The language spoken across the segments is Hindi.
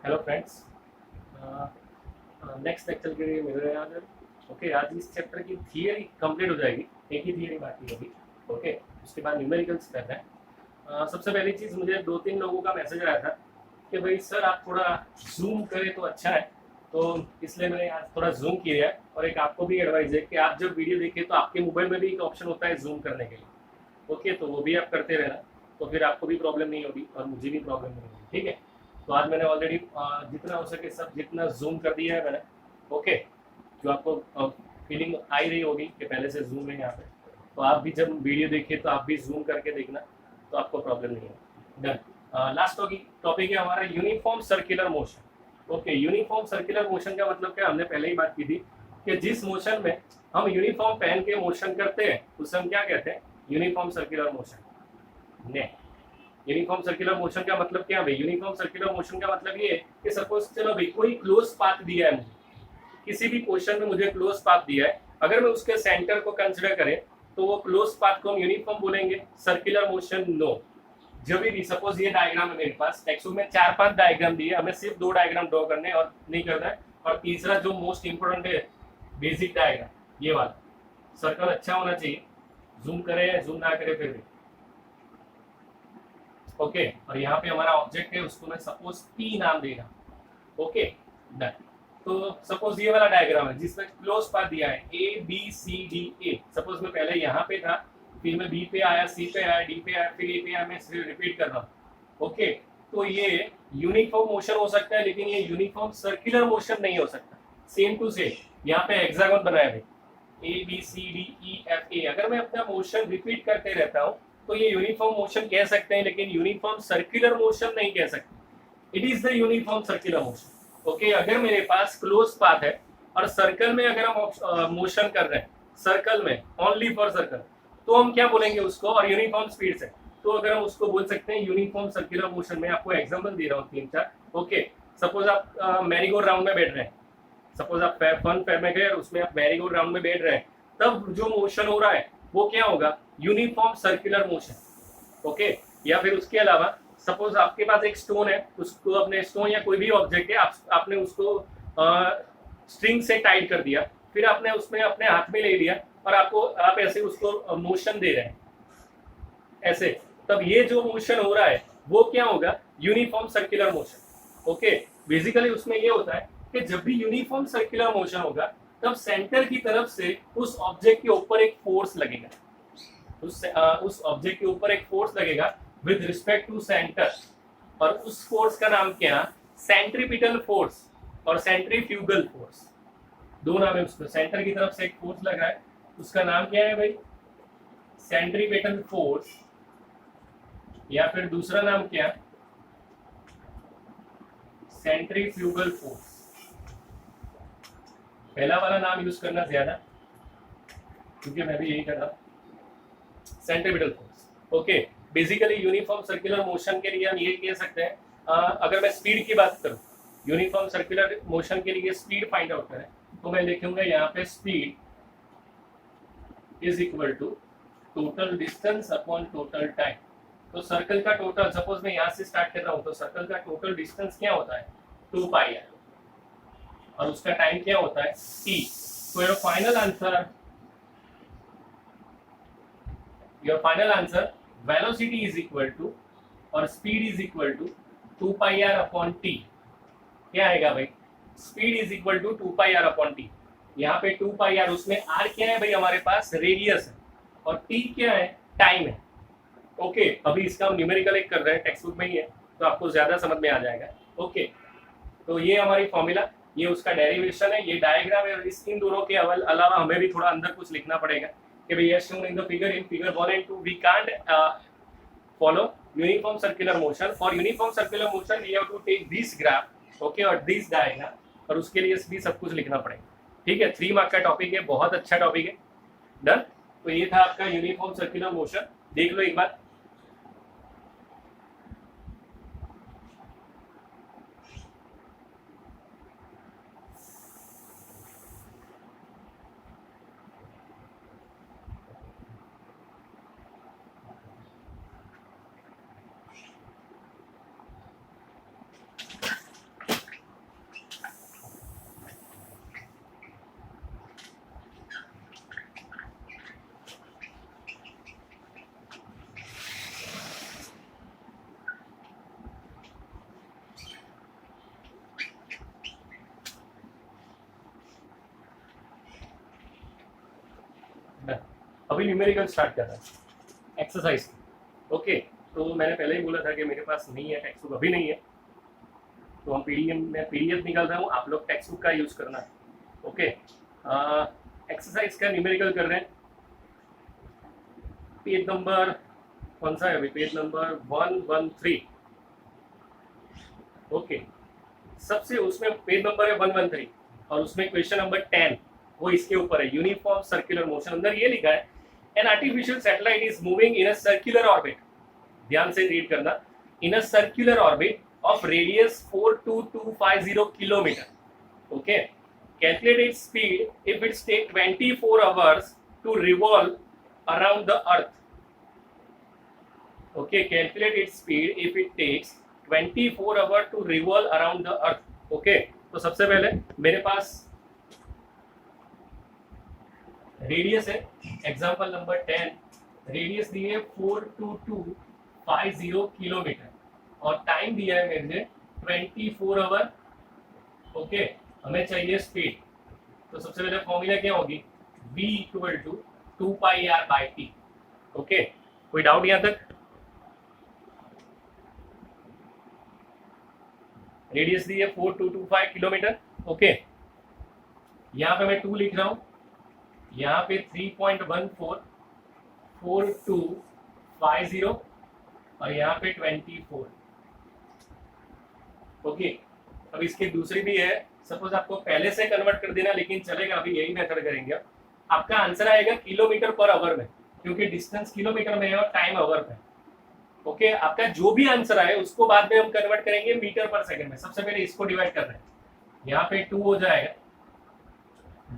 हेलो फ्रेंड्स, नेक्स्ट लेक्चर के लिए मिल रहे हैं आज। ओके, आज इस चैप्टर की थियरी कंप्लीट हो जाएगी। एक ही थियरी बाकी होगी। ओके, उसके बाद न्यूमेरिकल्स करना है। सबसे पहली चीज़, मुझे 2-3 लोगों का मैसेज आया था कि भाई सर आप थोड़ा जूम करें तो अच्छा है, तो इसलिए मैंने आज थोड़ा जूम किया है। और एक आपको भी एडवाइस है कि आप जब वीडियो देखें तो आपके मोबाइल में भी एक ऑप्शन होता है जूम करने के लिए। ओके, तो वो भी आप करते रहना, तो फिर आपको भी प्रॉब्लम नहीं होगी और मुझे भी प्रॉब्लम नहीं होगी। ठीक है, तो आज मैंने ऑलरेडी जितना हो सके सब जितना जूम कर दिया है मैंने। ओके, जो आपको फीलिंग आई रही होगी कि पहले से जूम है यहाँ पे, तो आप भी जब वीडियो देखिए तो आप भी जूम करके देखना, तो आपको प्रॉब्लम नहीं होगी। डन। लास्ट टॉपिक है हमारा uniform circular motion. Okay, uniform circular motion का मतलब क्या, हमने पहले ही बात की थी कि जिस मोशन में हम यूनिफॉर्म पहन के मोशन करते हैं उसे हम क्या कहते हैं, यूनिफॉर्म सर्कुलर मोशन। ने यूनिफॉर्म सर्कुलर मोशन का मतलब क्या भाई, यूनिफॉर्म सर्कुलर मोशन का मतलब ये है कि सपोज चलो भाई कोई क्लोज पाथ दिया है मुझे, किसी भी क्वेश्चन में मुझे क्लोज पाथ दिया है, अगर मैं उसके सेंटर को कंसिडर करें तो वो क्लोज पाथ को हम यूनिफॉर्म बोलेंगे, सर्कुलर मोशन नो। जब भी सपोज ये डायग्राम है मेरे पास, टेक्स्ट में 4-5 डायग्राम दिए, हमें सिर्फ 2 डायग्राम ड्रॉ करने और नहीं करना है। और तीसरा जो मोस्ट इंपोर्टेंट है, बेसिक डायग्राम ये वाला, सर्कल अच्छा होना चाहिए, जूम करे या जूम ना करे फिर भी। ओके, और यहाँ पे हमारा ऑब्जेक्ट है, उसको मैं सपोज पी नाम देगा। Okay, done. तो सपोज ये वाला डायग्राम है जिसमें क्लोज पाथ दिया है A B C D A. Suppose मैं पहले यहाँ पे था, फिर मैं बी पे आया, सी पे आया, डी पे आया, फिर ए पे आया, मैं रिपीट कर रहा हूँ। ओके, तो ये यूनिफॉर्म मोशन हो सकता है, लेकिन ये यूनिफॉर्म सर्कुलर मोशन नहीं हो सकता। सेम टू सेम यहाँ पे हेक्सागोन बनाया है A B C D E F A. अगर मैं अपना मोशन रिपीट करते रहता हूँ तो ये यूनिफॉर्म मोशन कह सकते हैं, लेकिन यूनिफॉर्म सर्कुलर मोशन नहीं कह सकते। It is the uniform circular motion. Okay, अगर मेरे पास क्लोज पाथ है और सर्कल में अगर हम मोशन कर रहे हैं, सर्कल में ओनली फॉर सर्कल, तो हम क्या बोलेंगे उसको, और यूनिफॉर्म स्पीड से, तो अगर हम उसको बोल सकते हैं यूनिफॉर्म सर्कुलर मोशन। में आपको एग्जांपल दे रहा हूँ 3-4। ओके, सपोज आप मैरीगो राउंड में बैठ रहे हैं, सपोज आप फन फेयर में गए और उसमें आप मैरीगो राउंड में बैठ रहे हैं, तब जो मोशन हो रहा है वो क्या होगा, यूनिफॉर्म सर्कुलर मोशन। ओके, या फिर उसके अलावा सपोज आपके पास एक स्टोन है, उसको अपने स्टोन या कोई भी ऑब्जेक्ट है, आपने उसको स्ट्रिंग से टाइट कर दिया, फिर आपने उसमें अपने हाथ में ले लिया और आप ऐसे उसको मोशन दे रहे हैं ऐसे, तब ये जो मोशन हो रहा है वो क्या होगा, uniform circular motion. Okay, basically उसमें ये होता है कि जब भी यूनिफॉर्म सर्कुलर मोशन होगा तब सेंटर की तरफ से उस ऑब्जेक्ट के ऊपर एक फोर्स लगेगा, उस ऑब्जेक्ट के ऊपर एक फोर्स लगेगा विद रिस्पेक्ट टू सेंटर। और उस फोर्स का नाम क्या, सेंट्रीपिटल फोर्स और सेंट्रीफ्यूगल फोर्स, दो नाम है उसको। सेंटर की तरफ से एक फोर्स लग रहा है, उसका नाम क्या है भाई, सेंट्रीपिटल फोर्स, या फिर दूसरा नाम क्या, सेंट्रीफ्यूगल फोर्स। पहला वाला नाम यूज करना ज्यादा, क्योंकि मैं भी यही कर रहा, centripetal force. Okay, basically uniform circular motion के लिए हम ये कह सकते हैं, अगर मैं स्पीड की बात करूं, यूनिफॉर्म सर्कुलर मोशन के लिए स्पीड फाइंड आउट करें, तो मैं लिखूंगा यहाँ पे speed is equal to total distance upon total time. तो सर्कल का टोटल, सपोज मैं यहाँ से स्टार्ट कर रहा हूँ, तो सर्कल का टोटल डिस्टेंस क्या होता है, 2πr, और उसका टाइम क्या होता है, t। तो your final answer velocity is equal to, और speed is equal to 2πr upon t। क्या आएगा भाई, speed is equal to 2πr upon t। यहाँ पे 2πr, उसमें r क्या है भाई, हमारे पास रेडियस है, और t क्या है, टाइम है। ओके, अभी इसका हम न्यूमेरिकल एक कर रहे हैं, टेक्स्ट बुक में ही है, तो आपको ज्यादा समझ में आ जाएगा। ओके, तो ये हमारी फॉर्मूला, ये उसका डेरिवेशन है, ये डायग्राम है। इन दोनों के अलावा हमें भी थोड़ा अंदर कुछ लिखना पड़ेगा कि भैया shown in the figure, in figure 1 and 2 we can't follow uniform circular motion. For uniform circular motion we have to take this graph, okay, और this diagram, और उसके लिए भी सब कुछ लिखना पड़ेगा। ठीक है, 3 मार्क का टॉपिक है, बहुत अच्छा टॉपिक है। डन। तो ये था आपका यूनिफॉर्म सर्कुलर मोशन, देख लो एक बार। अभी न्यूमेरिकल स्टार्ट कर रहा है एक्सरसाइज। ओके, तो मैंने पहले ही बोला था कि मेरे पास नहीं है, टेक्स्ट बुक अभी नहीं है, तो हम पीडीएफ निकाल रहा हूँ, आप लोग टेक्स्ट बुक का यूज करना है। ओके, एक्सरसाइज का न्यूमेरिकल कर रहे हैं। पेज नंबर कौन सा है अभी? Page number 113। ओके, सबसे उसमें पेज नंबर है 113 और उसमें क्वेश्चन नंबर 10 वो इसके ऊपर है, यूनिफॉर्म सर्कुलर मोशन। अंदर ये लिखा है an artificial satellite is moving in a circular orbit, ध्यान से रीड करना, in a circular orbit of radius 42250 kilometre. Okay, calculate its speed if its take 24 hours to revolve around the earth. Okay, calculate its speed if it takes 24 hour to revolve around the earth. Okay, तो सबसे पहले मेरे पास रेडियस है, एग्जांपल नंबर 10, रेडियस दी है 42250 किलोमीटर और टाइम दिया है मेरे 24 आवर। ओके, हमें चाहिए स्पीड, तो सबसे पहले फॉर्मूला क्या होगी? v equal to 2πr/t। Okay, कोई डाउट यहां तक? रेडियस दी है 4225 किलोमीटर। ओके, यहाँ पे मैं 2 लिख रहा हूं, यहाँ पे 3.144250 और यहाँ पे 24। ओके, अब इसके दूसरी भी है, सपोज आपको पहले से कन्वर्ट कर देना लेकिन चलेगा, अभी यही मेथड करेंगे। आपका आंसर आएगा किलोमीटर पर आवर में, क्योंकि डिस्टेंस किलोमीटर में है और टाइम आवर में। ओके, आपका जो भी आंसर आए उसको बाद में हम कन्वर्ट करेंगे मीटर पर सेकंड में। सबसे पहले इसको डिवाइड कर रहे हैं, यहाँ पे 2 हो जाएगा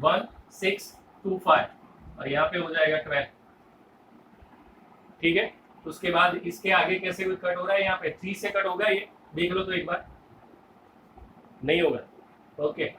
1625 और यहाँ पे हो जाएगा 12। ठीक है, उसके बाद इसके आगे कैसे कट हो रहा है? यहाँ पे 3 से कट होगा, ये देख लो तो एक बार, नहीं होगा। ओके,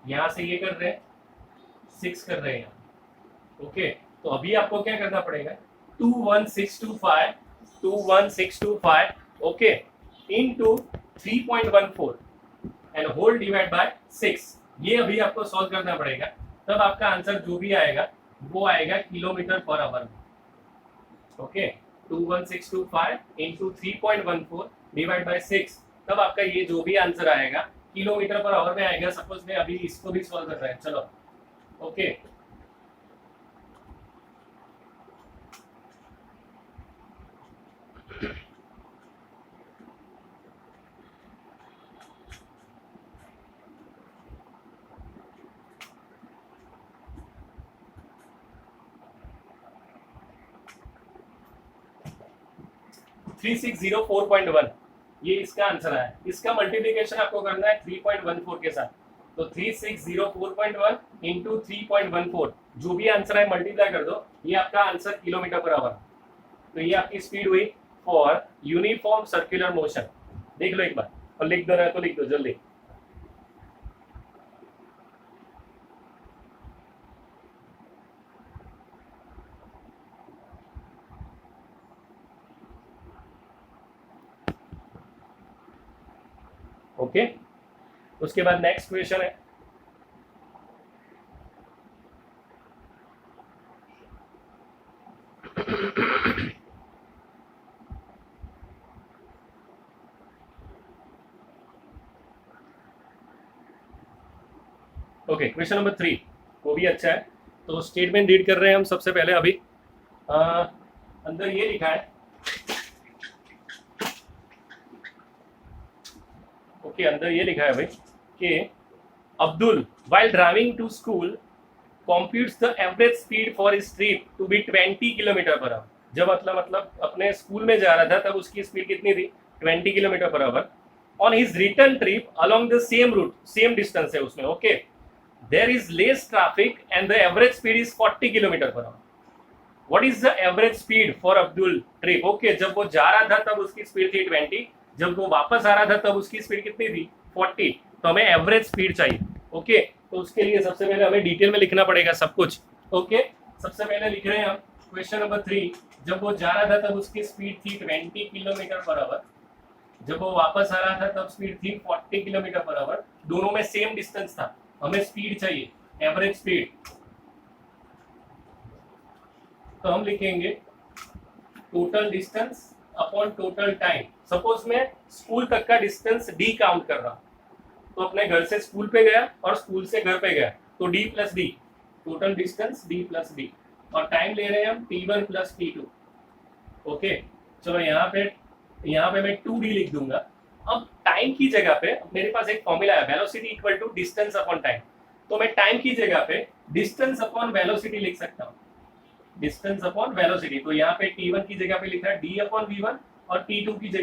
यहाँ से ये कर रहे हैं 6 कर रहे हैं। ओके, तो अभी आपको क्या करना पड़ेगा? 21625 okay into 3.14 and whole divide by 6, ये अभी आपको सॉल्व करना पड़ेगा, तब आपका आंसर जो भी आएगा वो आएगा किलोमीटर पर आवर में। ओके, 21625 इंटू 3.14 डिवाइड बाय 6, तब आपका ये जो भी आंसर आएगा किलोमीटर पर आवर में आएगा। सपोज मैं अभी इसको भी सॉल्व कर रहे हैं, चलो। ओके, थ्री 3604.1 ये इसका आंसर है। इसका मल्टीप्लीकेशन आपको करना है 3.14 के साथ, तो 3604.1 इंटू 3.14, जो भी आंसर है मल्टीप्लाई कर दो, ये आपका आंसर किलोमीटर पर आवर। तो ये आपकी स्पीड हुई फॉर यूनिफॉर्म सर्कुलर मोशन। देख लो एक बार, और लिख दो रहा है तो लिख दो जल्दी। ओके, उसके बाद नेक्स्ट क्वेश्चन है, ओके क्वेश्चन नंबर 3, वो भी अच्छा है। तो स्टेटमेंट रीड कर रहे हैं हम सबसे पहले। अभी अंदर ये लिखा है, ओके अंदर ये लिखा है भाई कि Abdul while driving to school computes the average speed for his trip to be 20 kilometre per our. जब मतलब अपने स्कूल में जा रहा था तब उसकी स्पीड कितनी थी? 20 kilometre per hour. On his return trip along the same route, same distance है उसमें। Okay, there is less traffic and the average speed is 40 kilometre per hour. What is the average speed for Abdul trip? Okay, जब वो जा रहा था तब उसकी स्पीड थी 20, जब वो वापस आ रहा था तब उसकी स्पीड कितनी थी? 40। तो हमें एवरेज स्पीड चाहिए। ओके, तो उसके लिए सबसे पहले हमें डिटेल में लिखना पड़ेगा सब कुछ। ओके, सबसे पहले लिख रहे हैं हम क्वेश्चन नंबर 3, जब वो जा रहा था तब उसकी स्पीड थी 20 किलोमीटर पर आवर, जब वो वापस आ रहा था तब स्पीड थी 40 किलोमीटर पर आवर, दोनों में सेम डिस्टेंस था। हमें स्पीड चाहिए, एवरेज स्पीड। तो हम लिखेंगे total distance upon total time. Suppose मैं स्कूल तक का डिस्टेंस डी काउंट कर रहा हूँ, तो अपने घर से स्कूल पे गया और स्कूल से घर पे गया, तो D plus D, total distance D plus D, और टाइम ले रहे हैं हम t1 प्लस t2। ओके, चलो यहाँ पे मैं 2d लिख दूंगा। अब टाइम की जगह पे मेरे पास एक फॉर्मूला है, velocity equal to distance upon time, तो मैं टाइम की जगह पे डिस्टेंस अपॉन वेलोसिटी लिख सकता हूँ, डिस्टेंस अपॉन वेलोसिटी। तो यहाँ पे t1 की जगह पे लिखा है d अपॉन v1 और t2 की जगह